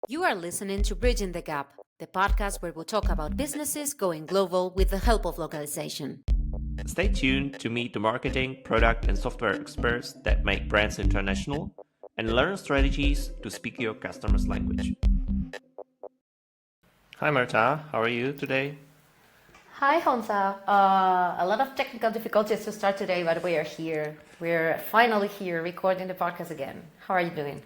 You are listening to Bridging the Gap, the podcast where we talk about businesses going global with the help of localization. Stay tuned to meet the marketing, product, and software experts that make brands international and learn strategies to speak your customers' language. Hi Marta, how are you today? Hi, Honza. A lot of technical difficulties to start today, but we are here. We're finally here recording the podcast again. How are you doing?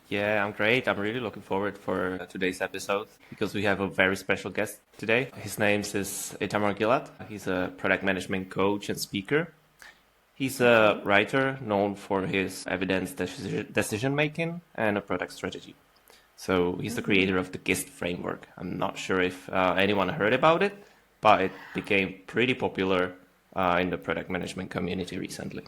Yeah, I'm great. I'm really looking forward for today's episode because we have a very special guest today. His name is Itamar Gilad. He's a product management coach and speaker. He's a writer known for his evidence decision making and a product strategy. So he's the creator of the GIST framework. I'm not sure if anyone heard about it, but it became pretty popular in the product management community recently.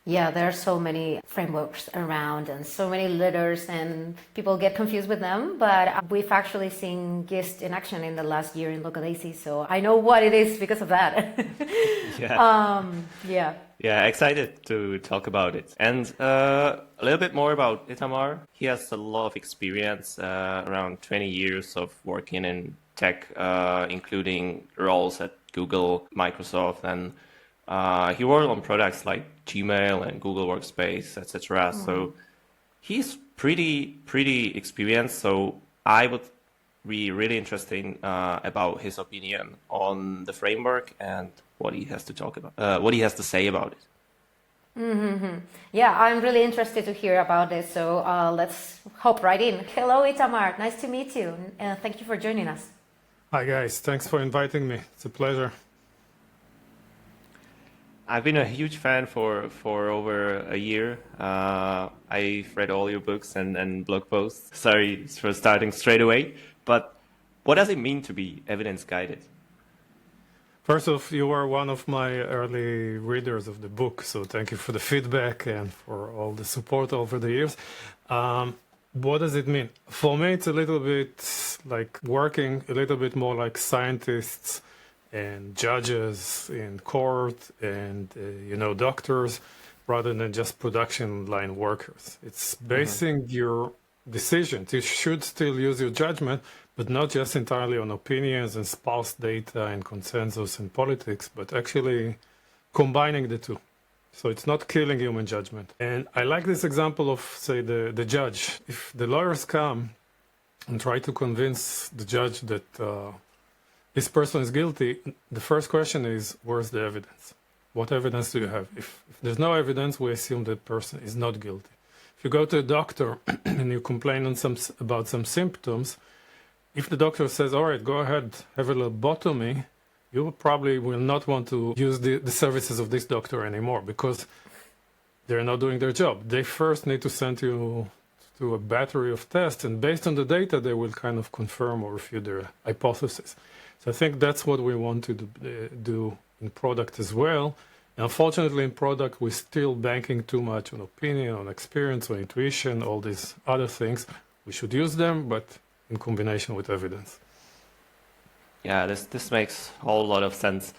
Yeah, there are so many frameworks around and so many letters, and people get confused with them. But we've actually seen GIST in action in the last year in Localazy, so I know what it is because of that. Yeah. Yeah, excited to talk about it. And a little bit more about Itamar. He has a lot of experience, around 20 years of working in tech, including roles at Google, Microsoft, and he worked on products like Gmail and Google Workspace, etc. So he's pretty experienced. So I would be really interested about his opinion on the framework and what he has to talk about, what he has to say about it. Yeah, I'm really interested to hear about this. So let's hop right in. Hello, Itamar. Nice to meet you. And thank you for joining us. Hi guys, thanks for inviting me. It's a pleasure. I've been a huge fan for over a year. I've read all your books and blog posts. Sorry for starting straight away, but what does it mean to be evidence guided? First off, you are one of my early readers of the book, so thank you for the feedback and for all the support over the years. What does it mean? For me, it's a little bit like working a little bit more like scientists and judges in court and doctors rather than just production line workers. It's basing your decisions. You should still use your judgment, but not just entirely on opinions and sparse data and consensus and politics, but actually combining the two. So it's not killing human judgment. And I like this example of, say, the judge. If the lawyers come and try to convince the judge that this person is guilty, the first question is, where's the evidence? What evidence do you have? If there's no evidence, we assume that person is not guilty. If you go to a doctor and you complain about some symptoms, if the doctor says, all right, go ahead, have a lobotomy, you probably will not want to use the services of this doctor anymore because they're not doing their job. They first need to send you to a battery of tests, and based on the data, they will kind of confirm or refute their hypothesis. So I think that's what we want to do in product as well. And unfortunately, in product, we're still banking too much on opinion, on experience, on intuition, all these other things. We should use them, but in combination with evidence. Yeah, this makes a whole lot of sense.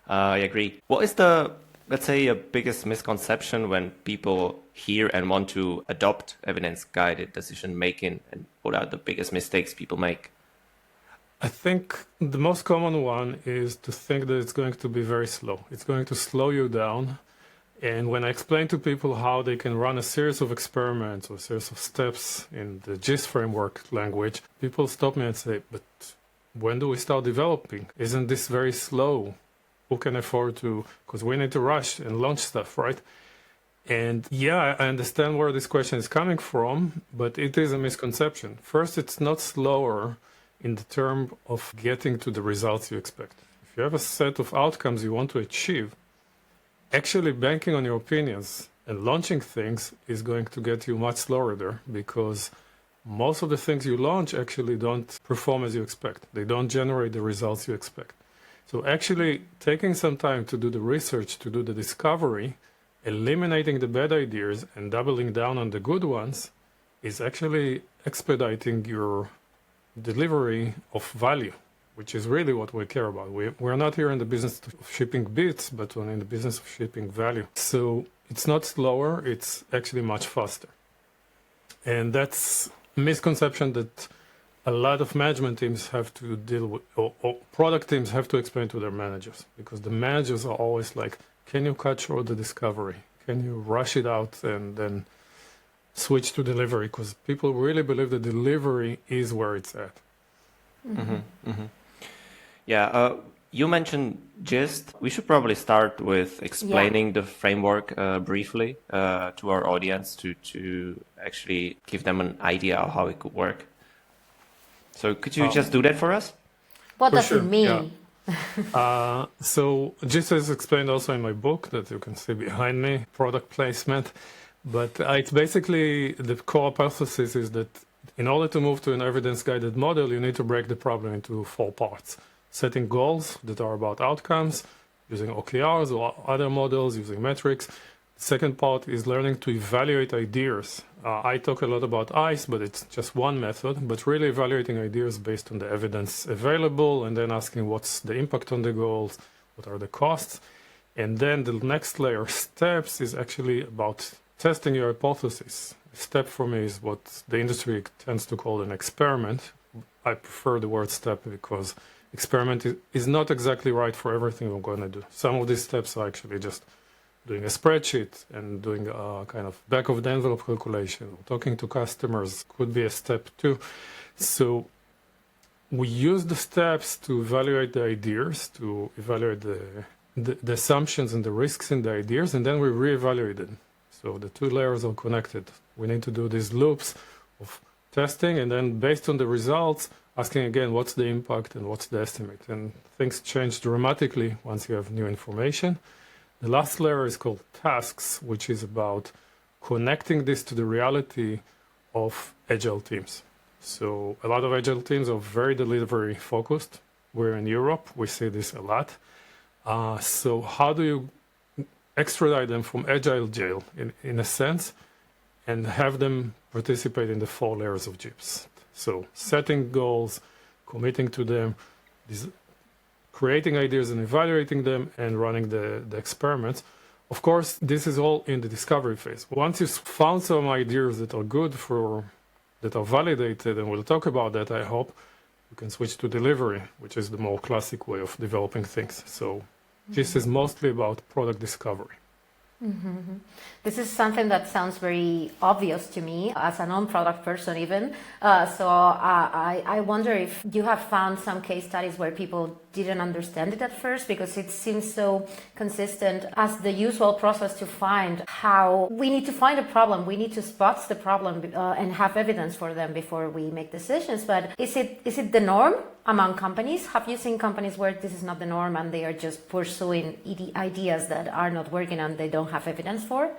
I agree. What is the, let's say, a biggest misconception when people hear and want to adopt evidence-guided decision making, and what are the biggest mistakes people make? I think the most common one is to think that it's going to be very slow. It's going to slow you down. And when I explain to people how they can run a series of experiments or a series of steps in the GIST framework language, people stop me and say, but when do we start developing? Isn't this very slow? Who can afford to? Because we need to rush and launch stuff, right? And yeah, I understand where this question is coming from, but it is a misconception. First, it's not slower in the term of getting to the results you expect. If you have a set of outcomes you want to achieve, actually banking on your opinions and launching things is going to get you much slower there because most of the things you launch actually don't perform as you expect. They don't generate the results you expect. So actually taking some time to do the research, to do the discovery, eliminating the bad ideas and doubling down on the good ones is actually expediting your delivery of value, which is really what we care about. We're not here in the business of shipping bits, but we're in the business of shipping value. So it's not slower, it's actually much faster. And that's misconception that a lot of management teams have to deal with, or product teams have to explain to their managers, because the managers are always like, can you cut short the discovery? Can you rush it out and then switch to delivery? Because people really believe that delivery is where it's at. Yeah, you mentioned GIST. We should probably start with explaining the framework briefly to our audience to actually give them an idea of how it could work. So could you just do that for us? What For does sure, it mean? So GIST is explained also in my book that you can see behind me, product placement. But it's basically, the core hypothesis is that in order to move to an evidence-guided model, you need to break the problem into 4 parts. Setting goals that are about outcomes, using OKRs or other models, using metrics. The second part is learning to evaluate ideas. I talk a lot about ICE, but it's just one method, but really evaluating ideas based on the evidence available, and then asking what's the impact on the goals, what are the costs. And then the next layer, steps, is actually about testing your hypothesis. A step for me is what the industry tends to call an experiment. I prefer the word step because experiment is not exactly right for everything we're going to do. Some of these steps are actually just doing a spreadsheet and doing a kind of back of the envelope calculation. Talking to customers could be a step too. So we use the steps to evaluate the ideas, to evaluate the assumptions and the risks in the ideas, and then we reevaluate them. So the 2 layers are connected. We need to do these loops of testing, and then based on the results, asking again, what's the impact and what's the estimate? And things change dramatically once you have new information. The last layer is called tasks, which is about connecting this to the reality of agile teams. So a lot of agile teams are very delivery focused. We're in Europe, we see this a lot. So how do you extradite them from agile jail, in a sense, and have them participate in the 4 layers of GIST? So setting goals, committing to them, creating ideas and evaluating them, and running the experiments. Of course, this is all in the discovery phase. Once you've found some ideas that are good that are validated, and we'll talk about that, I hope, you can switch to delivery, which is the more classic way of developing things. So this is mostly about product discovery. This is something that sounds very obvious to me as a non-product person even. So I wonder if you have found some case studies where people didn't understand it at first, because it seems so consistent as the usual process to find how we need to find a problem. We need to spot the problem and have evidence for them before we make decisions. But is it the norm among companies? Have you seen companies where this is not the norm and they are just pursuing ideas that are not working and they don't have evidence for?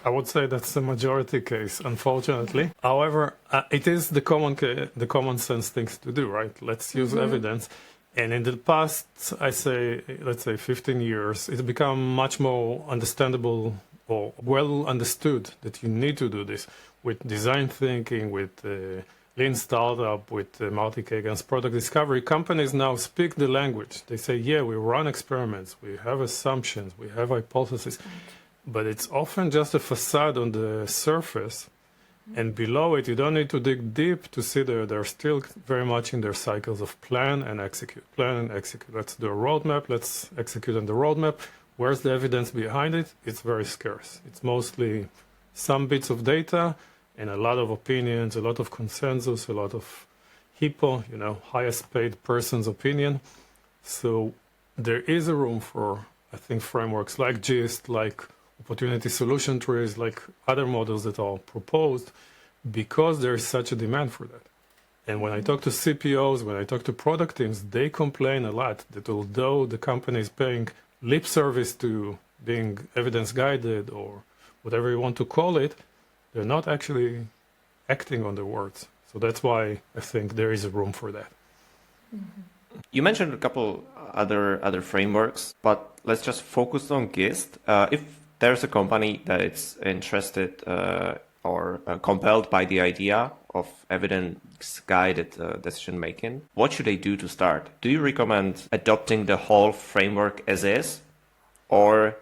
I would say that's the majority case, unfortunately. However, it is the common sense things to do, right? Let's use evidence. And in the past, let's say 15 years, it's become much more understandable or well understood that you need to do this with design thinking, with lean startup, with Marta G's product discovery. Companies now speak the language. They say, yeah, we run experiments, we have assumptions, we have hypotheses, but it's often just a facade on the surface. And below it, you don't need to dig deep to see they're still very much in their cycles of plan and execute. Let's do a roadmap. Let's execute on the roadmap. Where's the evidence behind it? It's very scarce. It's mostly some bits of data and a lot of opinions, a lot of consensus, a lot of HIPPO, highest paid person's opinion. So there is a room for, I think, frameworks like GIST, like opportunity solution trees, like other models that are proposed, because there is such a demand for that. And when I talk to CPOs, when I talk to product teams, they complain a lot that although the company is paying lip service to being evidence-guided or whatever you want to call it, they're not actually acting on the words. So that's why I think there is a room for that. You mentioned a couple other frameworks, but let's just focus on GIST. If there's a company that is interested or compelled by the idea of evidence-guided decision-making, what should they do to start? Do you recommend adopting the whole framework as is, or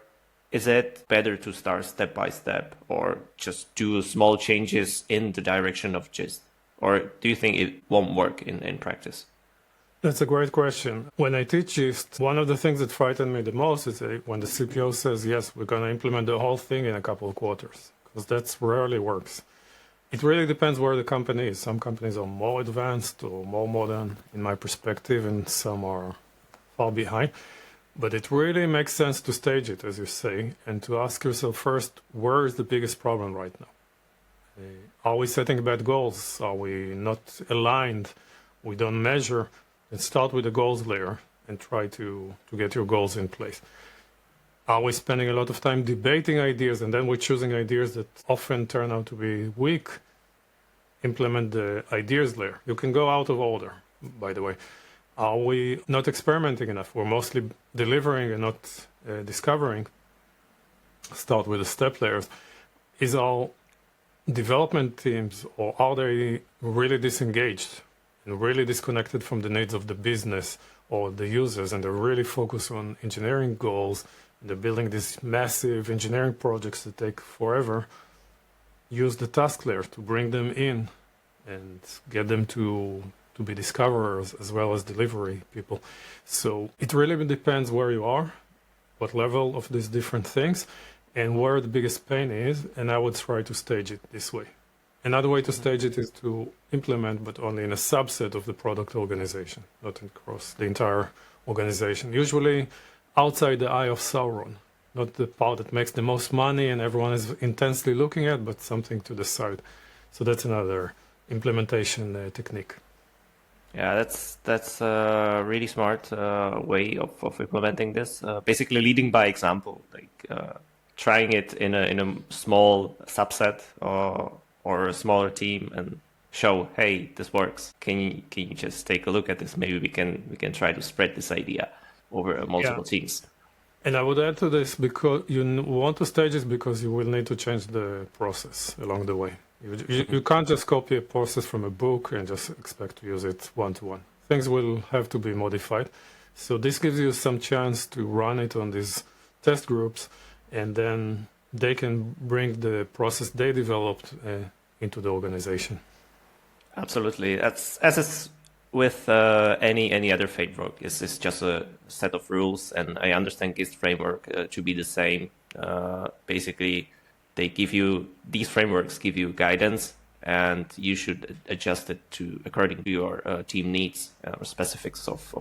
is it better to start step by step or just do small changes in the direction of GIST? Or do you think it won't work in practice? That's a great question. When I teach GIST, one of the things that frightened me the most is when the CPO says, yes, we're going to implement the whole thing in a couple of quarters, because that rarely works. It really depends where the company is. Some companies are more advanced or more modern, in my perspective, and some are far behind. But it really makes sense to stage it, as you say, and to ask yourself first, where is the biggest problem right now? Are we setting bad goals? Are we not aligned? We don't measure. And start with the goals layer and try to get your goals in place. Are we spending a lot of time debating ideas and then we're choosing ideas that often turn out to be weak? Implement the ideas layer. You can go out of order, by the way. Are we not experimenting enough? We're mostly delivering and not discovering. Start with the step layers. Is our development teams, or are they really disengaged and really disconnected from the needs of the business or the users, and they're really focused on engineering goals, and they're building these massive engineering projects that take forever? Use the task layer to bring them in and get them to be discoverers as well as delivery people. So it really depends where you are, what level of these different things, and where the biggest pain is, and I would try to stage it this way. Another way to stage it is to implement, but only in a subset of the product organization, not across the entire organization. Usually outside the eye of Sauron, not the part that makes the most money and everyone is intensely looking at, but something to the side. So that's another implementation technique. Yeah, that's a really smart way of implementing this. Basically, leading by example, like trying it in a small subset or a smaller team and show, hey, this works. Can you just take a look at this? Maybe we can try to spread this idea over multiple teams. And I would add to this, because you want to stage it because you will need to change the process along the way. You can't just copy a process from a book and just expect to use it one-to-one. Things will have to be modified. So this gives you some chance to run it on these test groups, and then they can bring the process they developed into the organization. Absolutely. As is with any other framework. It's just a set of rules, and I understand GIST framework to be the same. Basically, these frameworks give you guidance, and you should adjust it according to your team needs or specifics of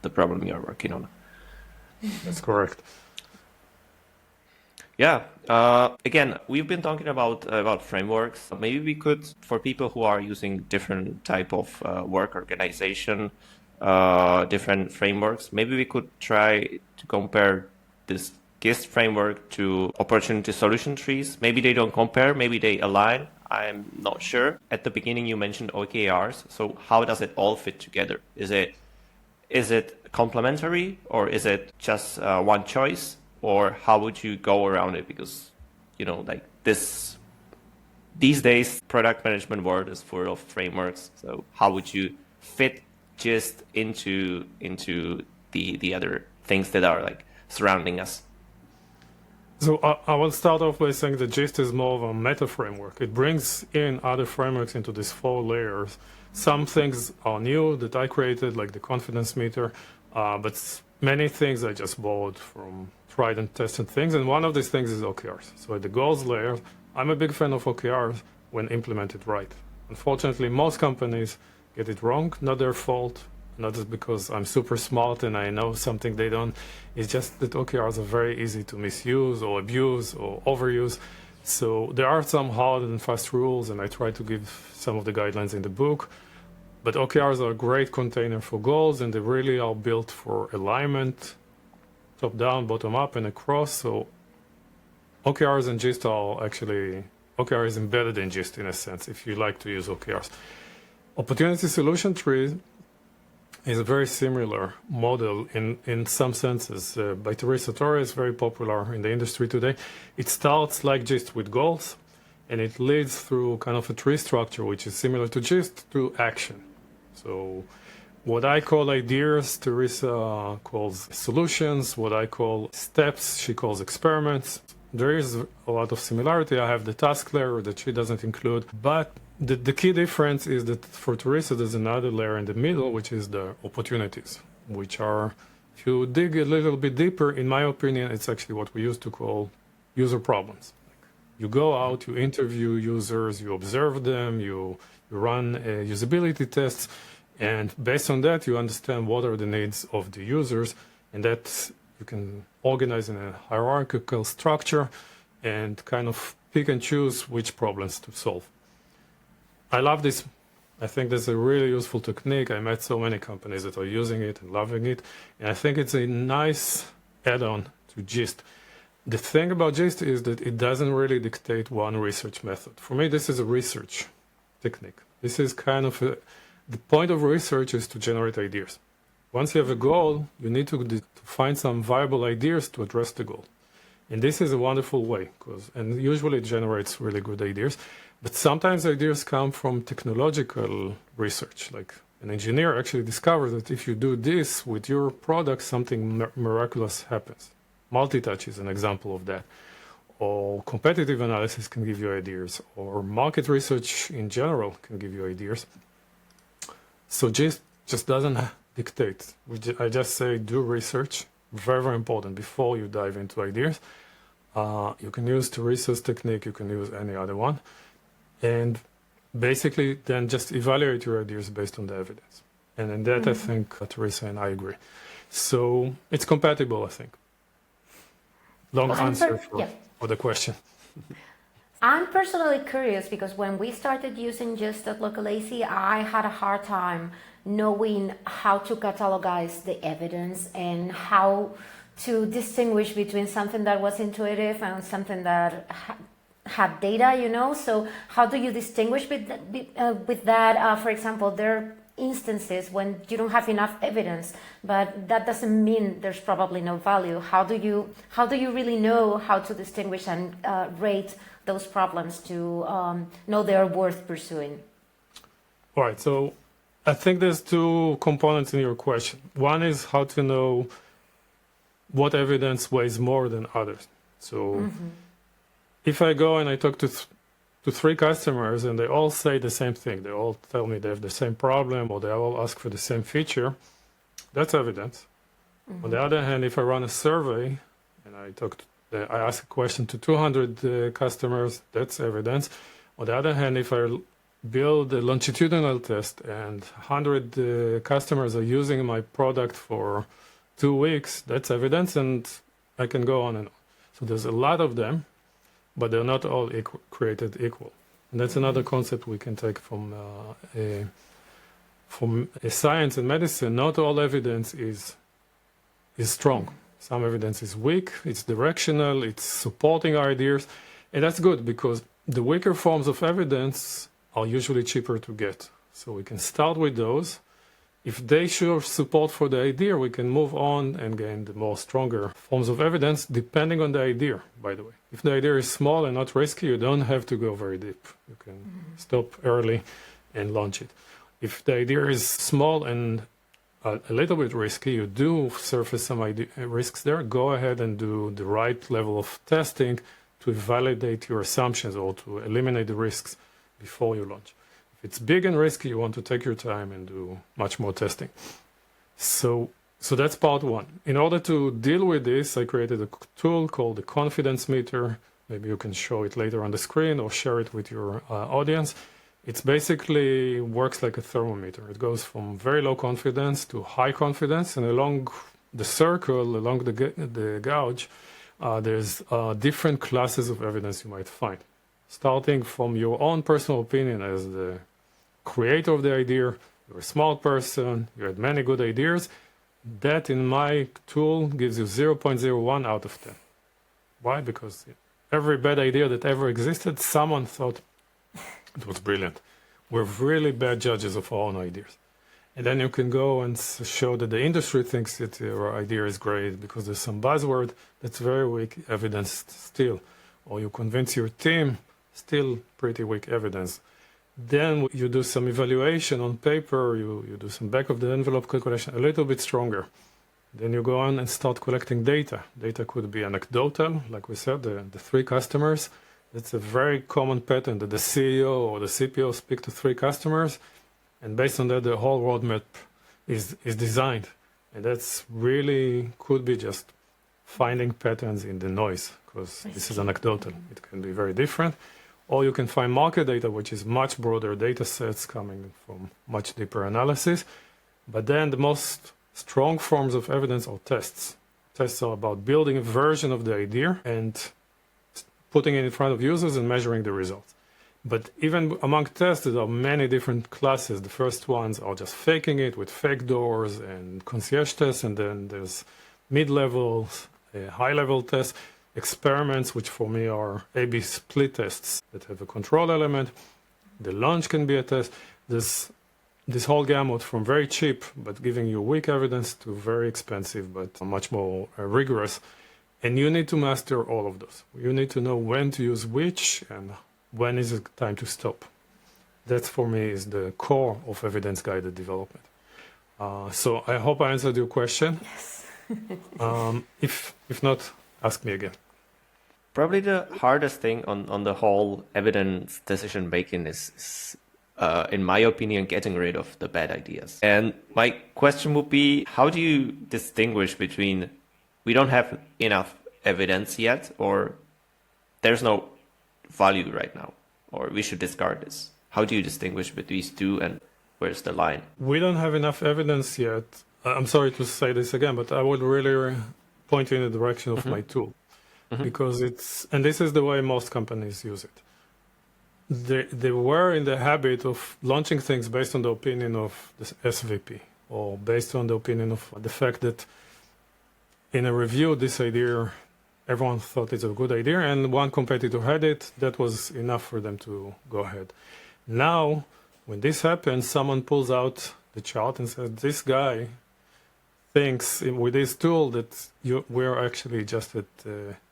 the problem you are working on. That's correct. Yeah. Again, we've been talking about frameworks. Maybe we could, for people who are using different type of work organization, different frameworks, maybe we could try to compare this GIST framework to opportunity solution trees. Maybe they don't compare, maybe they align. I'm not sure. At the beginning, you mentioned OKRs. So how does it all fit together? Is it complementary, or is it just one choice? Or how would you go around it? Because, like these days, product management world is full of frameworks. So how would you fit GIST into the other things that are like surrounding us? So I will start off by saying that GIST is more of a meta framework. It brings in other frameworks into these 4 layers. Some things are new that I created, like the confidence meter, but many things I just borrowed from tried and tested things. And one of these things is OKRs. So at the goals layer, I'm a big fan of OKRs when implemented right. Unfortunately, most companies get it wrong, not their fault. Not just because I'm super smart and I know something they don't. It's just that OKRs are very easy to misuse or abuse or overuse. So there are some hard and fast rules, and I try to give some of the guidelines in the book. But OKRs are a great container for goals, and they really are built for alignment, top down, bottom up, and across. So OKRs and GIST are actually, OKR is embedded in GIST in a sense, if you like to use OKRs. Opportunity solution tree is a very similar model in some senses. By Teresa Torres, is very popular in the industry today. It starts like GIST with goals, and it leads through kind of a tree structure, which is similar to GIST, to action. So What I call ideas, Teresa calls solutions. What I call steps, she calls experiments. There is a lot of similarity. I have the task layer that she doesn't include. But the key difference is that for Teresa, there's another layer in the middle, which is the opportunities, which are, if you dig a little bit deeper, in my opinion, it's actually what we used to call user problems. You go out, you interview users, you observe them, you run usability tests, and based on that, you understand what are the needs of the users, and that you can organize in a hierarchical structure and kind of pick and choose which problems to solve. I love this. I think this is a really useful technique. I met so many companies that are using it and loving it, and I think it's a nice add-on to GIST. The thing about GIST is that it doesn't really dictate one research method. For me, this is a research technique. This is kind of the point of research is to generate ideas. Once you have a goal, you need to find some viable ideas to address the goal. And this is a wonderful way, and usually it generates really good ideas. But sometimes ideas come from technological research. Like an engineer actually discovers that if you do this with your product, something miraculous happens. Multi-touch is an example of that. Or competitive analysis can give you ideas, or market research in general can give you ideas. So just doesn't dictate. I just say do research, very, very important before you dive into ideas. You can use Teresa's technique, you can use any other one. And basically then just evaluate your ideas based on the evidence. And in that, I think Teresa and I agree. So it's compatible, I think. Long answer for the question. I'm personally curious because when we started using GIST at Localazy, I had a hard time knowing how to catalogize the evidence and how to distinguish between something that was intuitive and something that had data, you know. So how do you distinguish with that? For example, there are instances when you don't have enough evidence, but that doesn't mean there's probably no value. How do you really know how to distinguish and rate those problems to know they are worth pursuing? All right, so I think there's two components in your question. One is how to know what evidence weighs more than others. So if I go and I talk to three customers and they all say the same thing, they all tell me they have the same problem or they all ask for the same feature, that's evidence. On the other hand, if I run a survey and I ask a question to 200 customers, that's evidence. On the other hand, if I build a longitudinal test and 100 customers are using my product for 2 weeks, that's evidence, and I can go on and on. So there's a lot of them, but they're not all created equal. And that's another concept we can take from science and medicine. Not all evidence is strong. Some evidence is weak, it's directional, it's supporting our ideas, and that's good because the weaker forms of evidence are usually cheaper to get. So we can start with those. If they show support for the idea, we can move on and gain the more stronger forms of evidence, depending on the idea, by the way. If the idea is small and not risky, you don't have to go very deep. You can stop early and launch it. If the idea is small and a little bit risky, you do surface some risks there, go ahead and do the right level of testing to validate your assumptions or to eliminate the risks before you launch. If it's big and risky, you want to take your time and do much more testing. So that's part one. In order to deal with this, I created a tool called the confidence meter. Maybe you can show it later on the screen or share it with your audience. It basically works like a thermometer. It goes from very low confidence to high confidence, and along the circle, along the gauge, there's different classes of evidence you might find. Starting from your own personal opinion as the creator of the idea, you're a smart person, you had many good ideas, that in my tool gives you 0.01 out of 10. Why? Because every bad idea that ever existed, someone thought it was brilliant. We're really bad judges of our own ideas. And then you can go and show that the industry thinks that your idea is great because there's some buzzword that's very weak evidence still. Or you convince your team, still pretty weak evidence. Then you do some evaluation on paper, you do some back of the envelope calculation, a little bit stronger. Then you go on and start collecting data. Data could be anecdotal, like we said, the three customers. It's a very common pattern that the CEO or the CPO speak to three customers, and based on that, the whole roadmap is designed. And that's really could be just finding patterns in the noise, because this is anecdotal. It can be very different. Or you can find market data, which is much broader data sets coming from much deeper analysis. But then the most strong forms of evidence are tests. Tests are about building a version of the idea and putting it in front of users and measuring the results. But even among tests, there are many different classes. The first ones are just faking it with fake doors and concierge tests, and then there's mid-levels, high-level tests, experiments, which for me are A/B split tests that have a control element. The launch can be a test. There's this whole gamut from very cheap but giving you weak evidence to very expensive but much more rigorous. And you need to master all of those. You need to know when to use which and when is it time to stop. That for me is the core of evidence-guided development. So I hope I answered your question. Yes. If not, ask me again. Probably the hardest thing on the whole evidence decision making is in my opinion, getting rid of the bad ideas. And my question would be, how do you distinguish between we don't have enough evidence yet, or there's no value right now, or we should discard this? How do you distinguish between these two, and where's the line? We don't have enough evidence yet. I'm sorry to say this again, but I would really point you in the direction of my tool. Because and this is the way most companies use it. They were in the habit of launching things based on the opinion of the SVP, or based on the opinion of the fact that in a review, this idea, everyone thought it's a good idea, and one competitor had it. That was enough for them to go ahead. Now, when this happens, someone pulls out the chart and says, this guy thinks with this tool that we're actually just at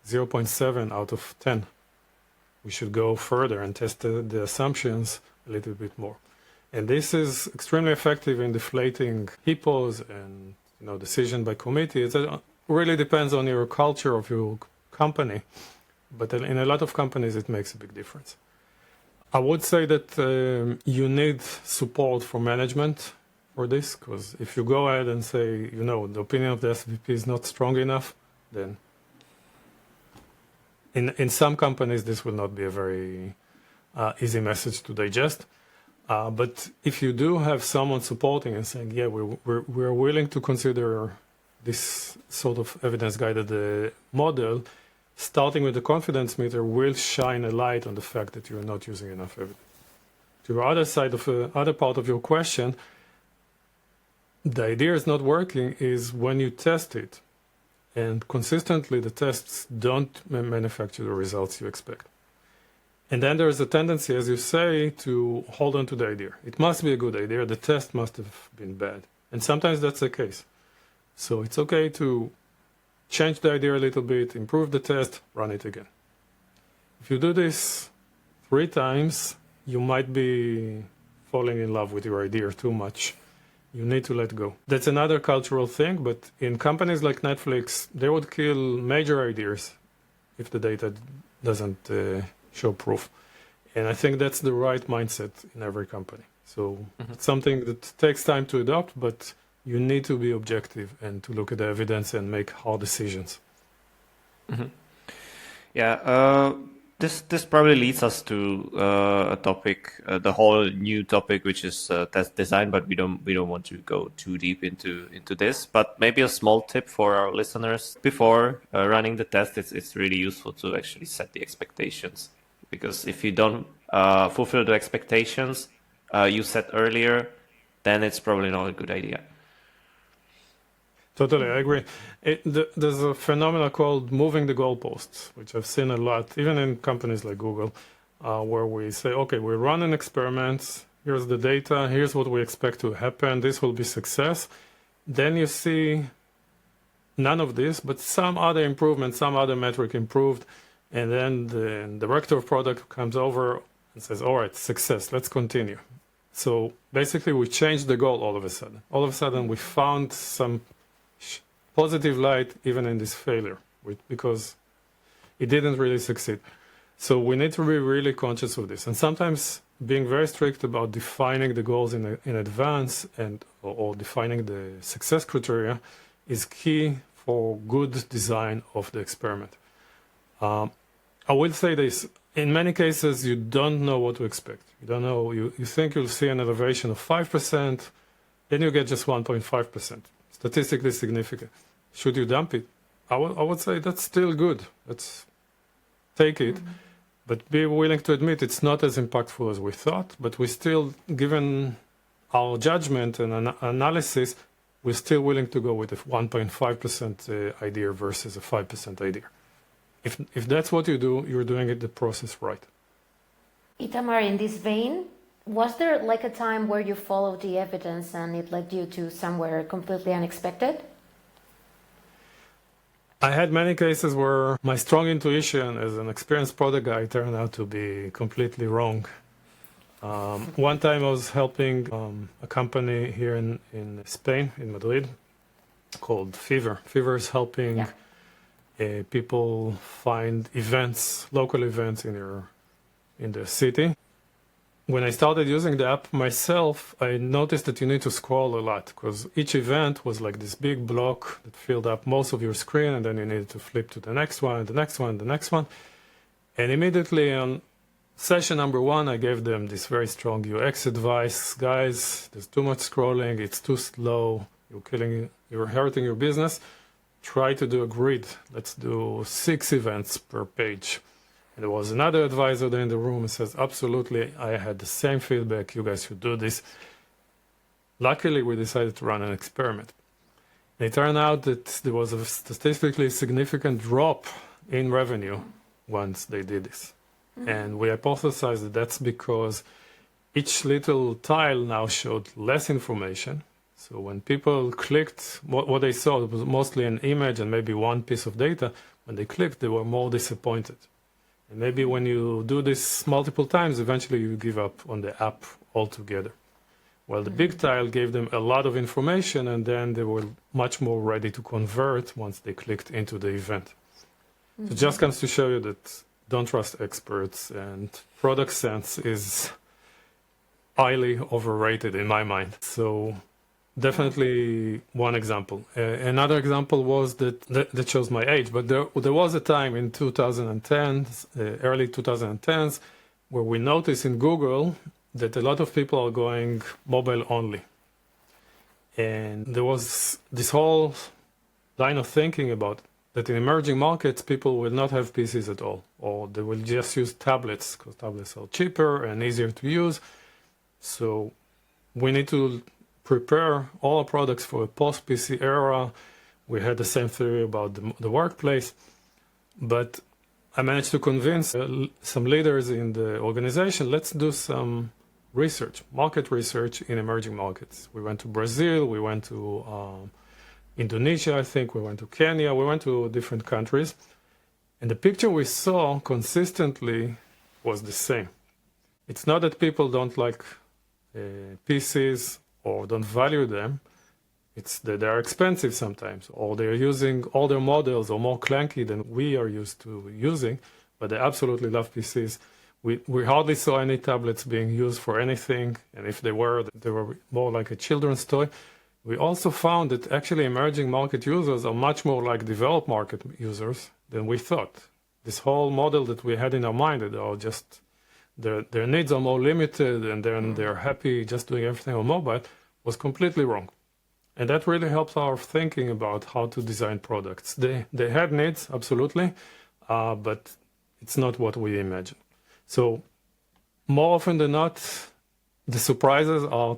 0.7 out of 10. We should go further and test the assumptions a little bit more. And this is extremely effective in deflating hippos and decision by committee. It really depends on your culture of your company. But in a lot of companies, it makes a big difference. I would say that you need support from management for this, because if you go ahead and say, the opinion of the SVP is not strong enough, then in some companies, this will not be a very easy message to digest. But if you do have someone supporting and saying, yeah, we're willing to consider this sort of evidence-guided model, starting with the confidence meter will shine a light on the fact that you're not using enough evidence. To the other side of other part of your question, the idea is not working is when you test it, and consistently the tests don't manufacture the results you expect. And then there's a tendency, as you say, to hold on to the idea. It must be a good idea. The test must have been bad. And sometimes that's the case. So it's okay to change the idea a little bit, improve the test, run it again. If you do this 3 times, you might be falling in love with your idea too much. You need to let go. That's another cultural thing, but in companies like Netflix, they would kill major ideas if the data doesn't show proof. And I think that's the right mindset in every company. So it's something that takes time to adopt, but you need to be objective and to look at the evidence and make hard decisions. Yeah, this probably leads us to a topic, the whole new topic, which is test design. But we don't want to go too deep into this. But maybe a small tip for our listeners before running the test: it's really useful to actually set the expectations, because if you don't fulfill the expectations you set earlier, then it's probably not a good idea. Totally, I agree. There's a phenomenon called moving the goalposts, which I've seen a lot, even in companies like Google, where we say, okay, we run an experiment, here's the data, here's what we expect to happen, this will be success. Then you see none of this, but some other improvement, some other metric improved, and then the director of product comes over and says, all right, success, let's continue. So basically we changed the goal all of a sudden. All of a sudden we found some positive light even in this failure because it didn't really succeed. So we need to be really conscious of this. And sometimes being very strict about defining the goals in advance or defining the success criteria is key for good design of the experiment. I will say this, in many cases you don't know what to expect. You don't know, you think you'll see an elevation of 5%, then you get just 1.5%. Statistically significant. Should you dump it? I would say that's still good. Let's take it. But be willing to admit it's not as impactful as we thought, but we still, given our judgment and analysis, we're still willing to go with a 1.5% idea versus a 5% idea. If that's what you do, you're doing it the process right. Itamar, in this vein, was there like a time where you followed the evidence and it led you to somewhere completely unexpected? I had many cases where my strong intuition as an experienced product guy turned out to be completely wrong. One time I was helping a company here in Spain, in Madrid, called Fever. Fever is helping people find events, local events in their city. When I started using the app myself, I noticed that you need to scroll a lot because each event was like this big block that filled up most of your screen, and then you needed to flip to the next one, the next one, the next one. And immediately on session number 1, I gave them this very strong UX advice. Guys, there's too much scrolling, it's too slow, you're hurting your business. Try to do a grid. Let's do 6 events per page. And there was another advisor there in the room who says, absolutely, I had the same feedback. You guys should do this. Luckily, we decided to run an experiment. It turned out that there was a statistically significant drop in revenue once they did this. And we hypothesized that that's because each little tile now showed less information. So when people clicked, what they saw was mostly an image and maybe one piece of data. When they clicked, they were more disappointed. And maybe when you do this multiple times, eventually you give up on the app altogether. Well, the big tile gave them a lot of information, and then they were much more ready to convert once they clicked into the event. So it just comes to show you that don't trust experts, and product sense is highly overrated in my mind. So definitely one example. Another example was that shows my age, but there was a time in 2010, early 2010s, where we noticed in Google that a lot of people are going mobile only. And there was this whole line of thinking about that in emerging markets, people will not have PCs at all, or they will just use tablets because tablets are cheaper and easier to use. So we need to prepare all our products for a post-PC era. We had the same theory about the workplace, but I managed to convince some leaders in the organization, let's do some research, market research in emerging markets. We went to Brazil, we went to Indonesia, I think, we went to Kenya, we went to different countries. And the picture we saw consistently was the same. It's not that people don't like PCs or don't value them. It's that they're expensive sometimes, or they're using older models or more clunky than we are used to using, but they absolutely love PCs. We hardly saw any tablets being used for anything, and if they were more like a children's toy. We also found that actually emerging market users are much more like developed market users than we thought. This whole model that we had in our mind that are just their needs are more limited and then they're happy just doing everything on mobile was completely wrong. And that really helps our thinking about how to design products. They had needs, absolutely, but it's not what we imagine. So more often than not, the surprises are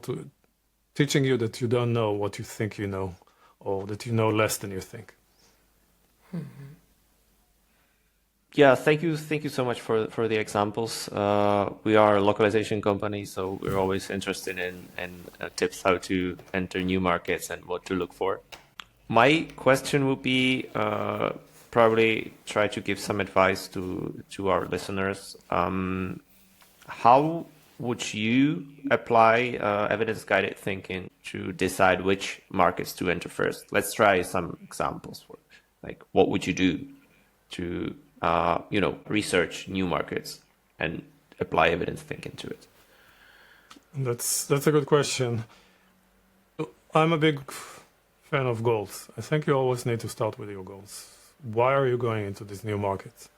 teaching you that you don't know what you think you know, or that you know less than you think. Mm-hmm. Yeah, thank you so much for the examples. We are a localization company, so we're always interested in tips how to enter new markets and what to look for. My question would be probably try to give some advice to our listeners. how would you apply evidence-guided thinking to decide which markets to enter first? Let's try some examples. Like, what would you do to, research new markets and apply evidence thinking to it? That's a good question. I'm a big fan of goals. I think you always need to start with your goals. Why are you going into these new markets?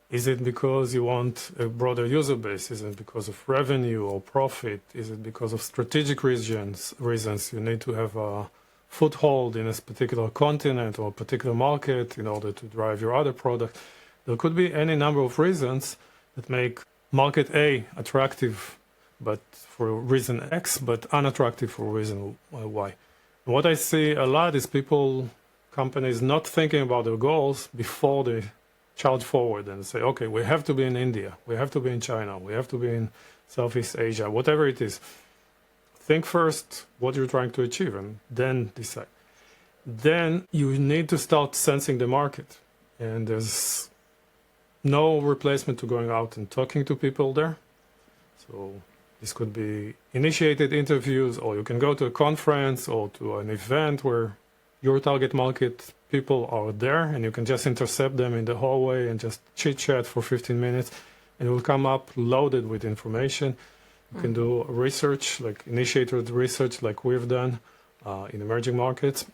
Is it because you want a broader user base? Is it because of revenue or profit? Is it because of strategic reasons? You need to have a foothold in a particular continent or a particular market in order to drive your other product. There could be any number of reasons that make market A attractive, but for reason X, but unattractive for reason Y. What I see a lot is companies not thinking about their goals before they charge forward and say, okay, we have to be in India, we have to be in China, we have to be in Southeast Asia, whatever it is. Think first what you're trying to achieve and then decide. Then you need to start sensing the market. And there's no replacement to going out and talking to people there. So this could be initiated interviews, or you can go to a conference or to an event where your target market people are there and you can just intercept them in the hallway and just chit chat for 15 minutes and it will come up loaded with information. You can do research, like initiated research like we've done in emerging markets.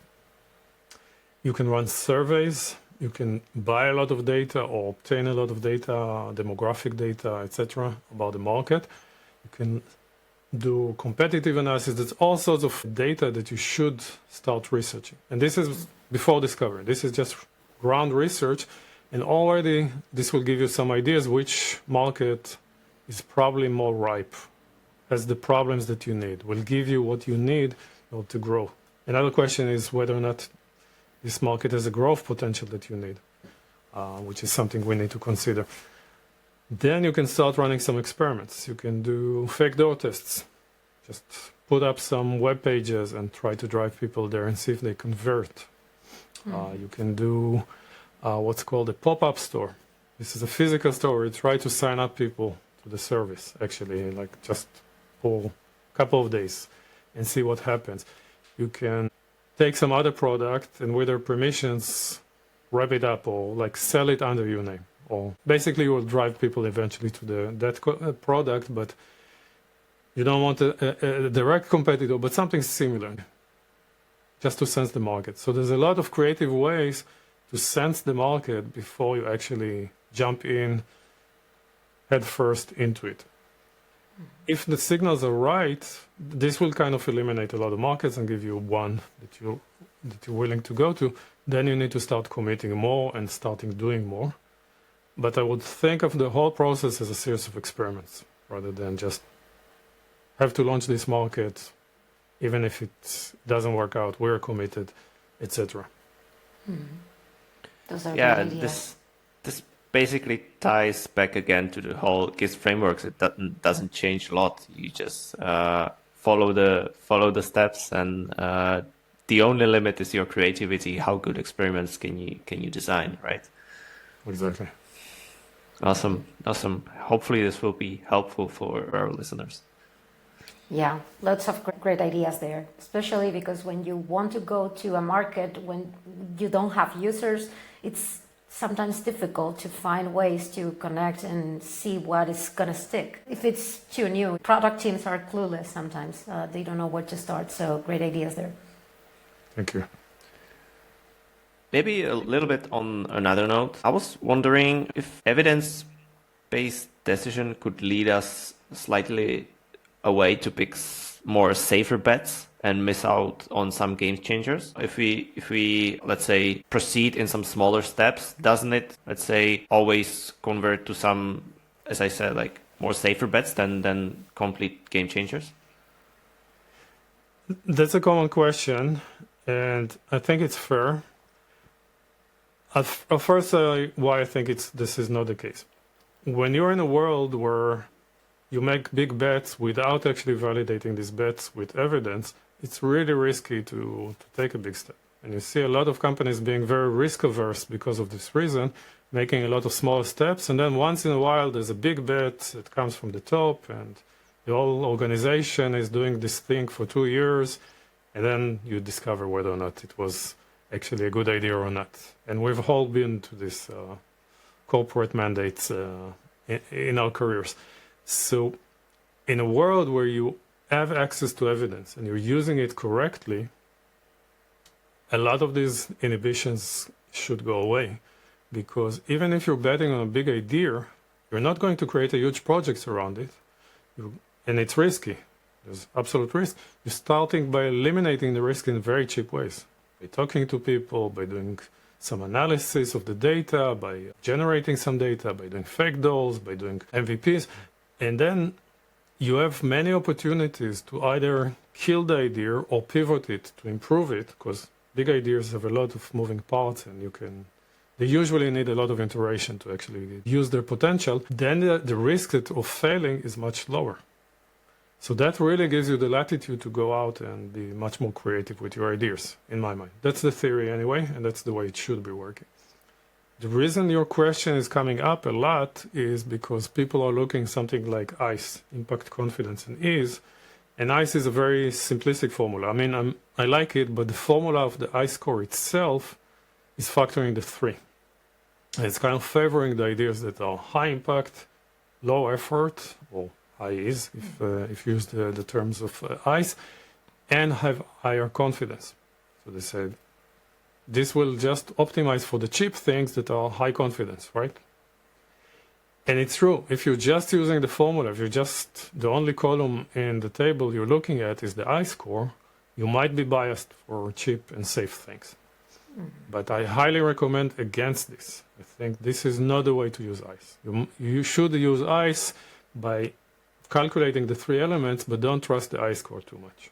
You can run surveys. You can buy a lot of data or obtain a lot of data, demographic data, etc. about the market. You can do competitive analysis. There's all sorts of data that you should start researching. And this is before discovery. This is just ground research. And already this will give you some ideas which market is probably more ripe, has the problems that you need, will give you what you need to grow. Another question is whether or not this market has a growth potential that you need, which is something we need to consider. Then you can start running some experiments. You can do fake door tests. Just put up some web pages and try to drive people there and see if they convert. You can do what's called a pop-up store. This is a physical store where you try to sign up people to the service, actually, like just for a couple of days and see what happens. You can take some other product and with their permissions, wrap it up or like sell it under your name. Or basically you will drive people eventually to that product, but you don't want a direct competitor, but something similar, just to sense the market. So there's a lot of creative ways to sense the market before you actually jump in head first into it. If the signals are right, this will kind of eliminate a lot of markets and give you one that you're willing to go to. Then you need to start committing more and starting doing more. But I would think of the whole process as a series of experiments rather than just have to launch this market, even if it doesn't work out, we're committed, etc. Those are Yeah, good and ideas. this basically ties back again to the whole GIST frameworks. It doesn't change a lot. You just follow the steps, and the only limit is your creativity. How good experiments can you design, right? Exactly. Awesome. Hopefully this will be helpful for our listeners. Yeah, lots of great ideas there, especially because when you want to go to a market, when you don't have users, it's sometimes difficult to find ways to connect and see what is going to stick. If it's too new, product teams are clueless sometimes. They don't know where to start. So great ideas there. Thank you. Maybe a little bit on another note. I was wondering if evidence-based decision could lead us slightly away to pick more safer bets and miss out on some game changers. If we let's say proceed in some smaller steps, doesn't it, let's say, always convert to some, as I said, like more safer bets than complete game changers? That's a common question, and I think it's fair. At first, why I think this is not the case. When you're in a world where you make big bets without actually validating these bets with evidence, it's really risky to take a big step. And you see a lot of companies being very risk averse because of this reason, making a lot of small steps. And then once in a while, there's a big bet that comes from the top, and the whole organization is doing this thing for 2 years. And then you discover whether or not it was actually a good idea or not. And we've all been to this corporate mandates in our careers. So in a world where you have access to evidence and you're using it correctly, a lot of these inhibitions should go away. Because even if you're betting on a big idea, you're not going to create a huge project around it. And it's risky. There's absolute risk. You're starting by eliminating the risk in very cheap ways. By talking to people, by doing some analysis of the data, by generating some data, by doing fake dolls, by doing MVPs. And then you have many opportunities to either kill the idea or pivot it to improve it, because big ideas have a lot of moving parts and they usually need a lot of iteration to actually use their potential. Then the risk of failing is much lower. So that really gives you the latitude to go out and be much more creative with your ideas, in my mind. That's the theory anyway, and that's the way it should be working. The reason your question is coming up a lot is because people are looking something like ICE, impact, confidence, and ease. And ICE is a very simplistic formula. I mean, I like it, but the formula of the ICE score itself is factoring the 3. And it's kind of favoring the ideas that are high impact, low effort, or high ease, if you use the terms of ICE, and have higher confidence. So they say, this will just optimize for the cheap things that are high confidence, right? And it's true. If you're just using the formula, if you're just the only column in the table you're looking at is the I score, you might be biased for cheap and safe things. But I highly recommend against this. I think this is not the way to use ICE. You should use ICE by calculating the 3 elements, but don't trust the I score too much.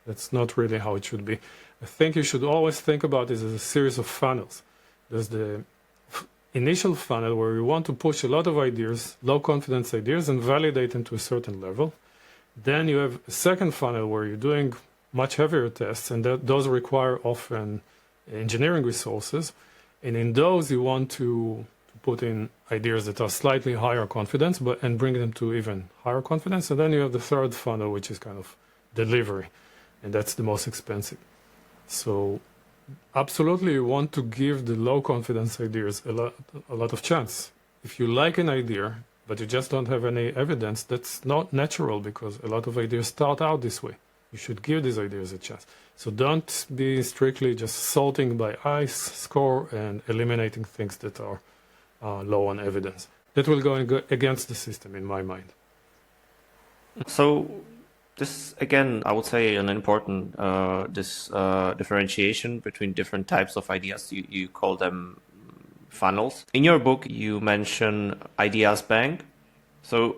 That's not really how it should be. I think you should always think about this as a series of funnels. There's the initial funnel where you want to push a lot of ideas, low confidence ideas, and validate them to a certain level. Then you have a second funnel where you're doing much heavier tests, and those require often engineering resources. And in those, you want to put in ideas that are slightly higher confidence, and bring them to even higher confidence. And then you have the third funnel, which is kind of delivery, and that's the most expensive. So absolutely, you want to give the low confidence ideas a lot of chance. If you like an idea, but you just don't have any evidence, that's not natural, because a lot of ideas start out this way. You should give these ideas a chance. So don't be strictly just sorting by ICE score and eliminating things that are low on evidence. That will go against the system, in my mind. So this, again, I would say an important differentiation between different types of ideas. You call them funnels. In your book, you mention ideas bank. So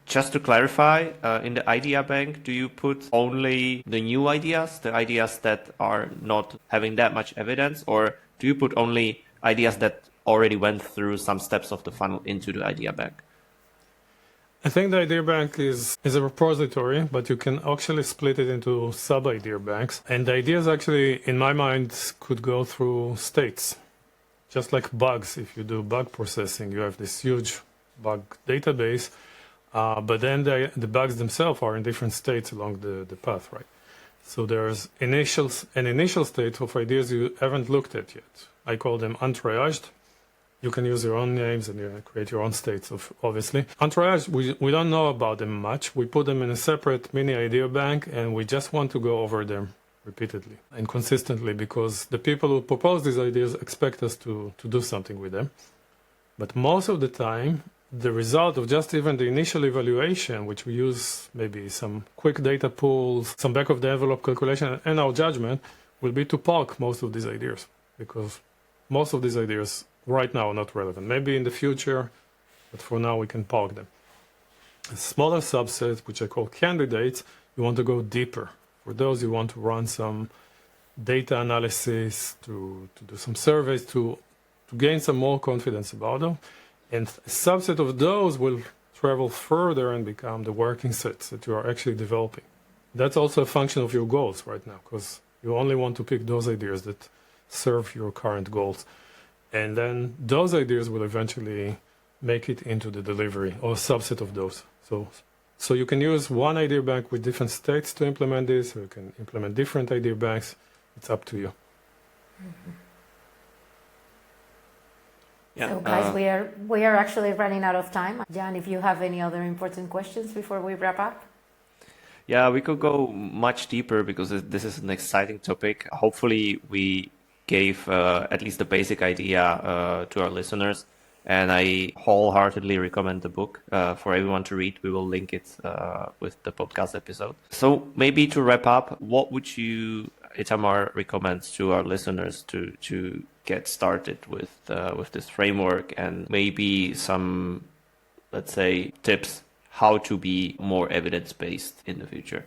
just to clarify, in the idea bank, do you put only the new ideas, the ideas that are not having that much evidence, or do you put only ideas that already went through some steps of the funnel into the idea bank? I think the idea bank is a repository, but you can actually split it into sub-idea banks. And the ideas actually, in my mind, could go through states. Just like bugs, if you do bug processing, you have this huge bug database, but then the bugs themselves are in different states along the path, right? So there's an initial state of ideas you haven't looked at yet. I call them untriaged. You can use your own names and create your own states, obviously. Untriaged, we don't know about them much. We put them in a separate mini idea bank, and we just want to go over them repeatedly and consistently, because the people who propose these ideas expect us to do something with them. But most of the time, the result of just even the initial evaluation, which we use maybe some quick data pools, some back-of-the-envelope calculation, and our judgment, will be to park most of these ideas, because most of these ideas right now are not relevant. Maybe in the future, but for now we can park them. A smaller subset, which I call candidates, you want to go deeper. For those, you want to run some data analysis, to do some surveys, to gain some more confidence about them. And a subset of those will travel further and become the working sets that you are actually developing. That's also a function of your goals right now, because You only want to pick those ideas that serve your current goals. And then those ideas will eventually make it into the delivery or a subset of those. So you can use one idea bank with different states to implement this, or you can implement different idea banks. It's up to you. Yeah. So guys, we are actually running out of time. Jan, if you have any other important questions before we wrap up? Yeah, we could go much deeper because this is an exciting topic. Hopefully, we gave at least the basic idea to our listeners. And I wholeheartedly recommend the book for everyone to read. We will link it with the podcast episode. So maybe to wrap up, what would you, Itamar, recommend to our listeners to get started with this framework, and maybe some, let's say, tips how to be more evidence-based in the future?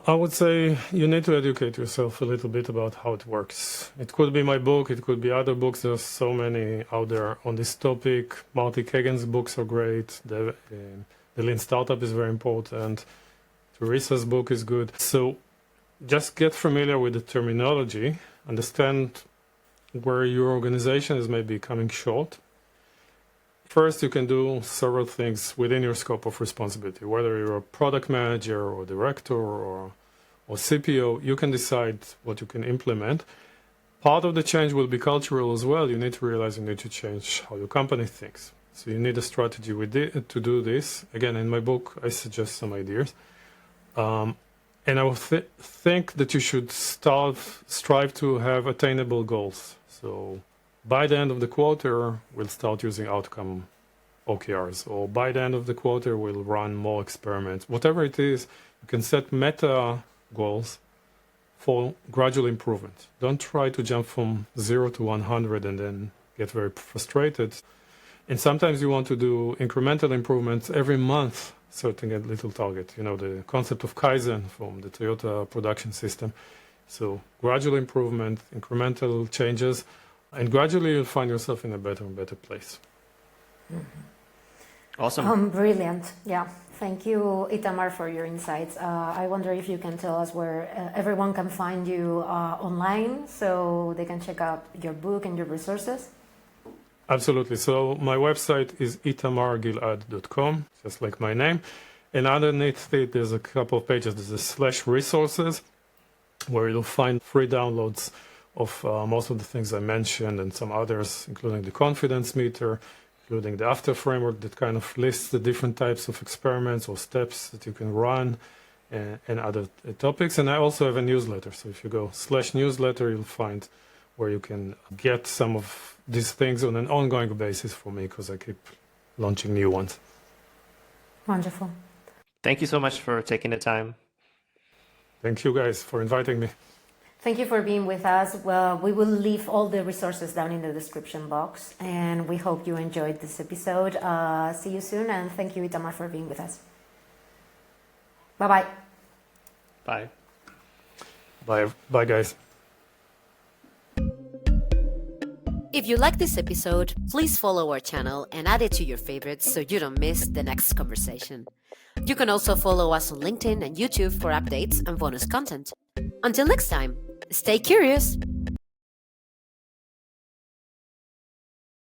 I would say you need to educate yourself a little bit about how it works. It could be my book, it could be other books. There's so many out there on this topic. Marty Kagan's books are great. The Lean Startup is very important. Teresa's book is good. So just get familiar with the terminology, understand where your organization is maybe coming short. First, you can do several things within your scope of responsibility. Whether you're a product manager or director or CPO, you can decide what you can implement. Part of the change will be cultural as well. You need to realize you need to change how your company thinks. So you need a strategy to do this. Again, in my book, I suggest some ideas. And I would think that you should strive to have attainable goals. So by the end of the quarter, we'll start using outcome OKRs, or by the end of the quarter, we'll run more experiments. Whatever it is, you can set meta goals for gradual improvement. Don't try to jump from 0 to 100 and then get very frustrated. And sometimes you want to do incremental improvements every month, setting a little target. You know, the concept of Kaizen from the Toyota production system. So gradual improvement, incremental changes, and gradually you'll find yourself in a better and better place. Awesome. Brilliant. Yeah. Thank you, Itamar, for your insights. I wonder if you can tell us where everyone can find you online so they can check out your book and your resources. Absolutely. So my website is itamargilad.com, just like my name. And underneath it, there's a couple of pages. There's a /resources where you'll find free downloads of most of the things I mentioned and some others, including the confidence meter, including the after framework that kind of lists the different types of experiments or steps that you can run, and other topics. And I also have a newsletter. So if you go /newsletter, you'll find where you can get some of these things on an ongoing basis for me, because I keep launching new ones. Wonderful. Thank you so much for taking the time. Thank you guys for inviting me. Thank you for being with us. Well, we will leave all the resources down in the description box, and we hope you enjoyed this episode. See you soon, and thank you, Itamar, for being with us. Bye-bye. Bye. Bye, guys. If you like this episode, please follow our channel and add it to your favorites so you don't miss the next conversation. You can also follow us on LinkedIn and YouTube for updates and bonus content. Until next time, stay curious!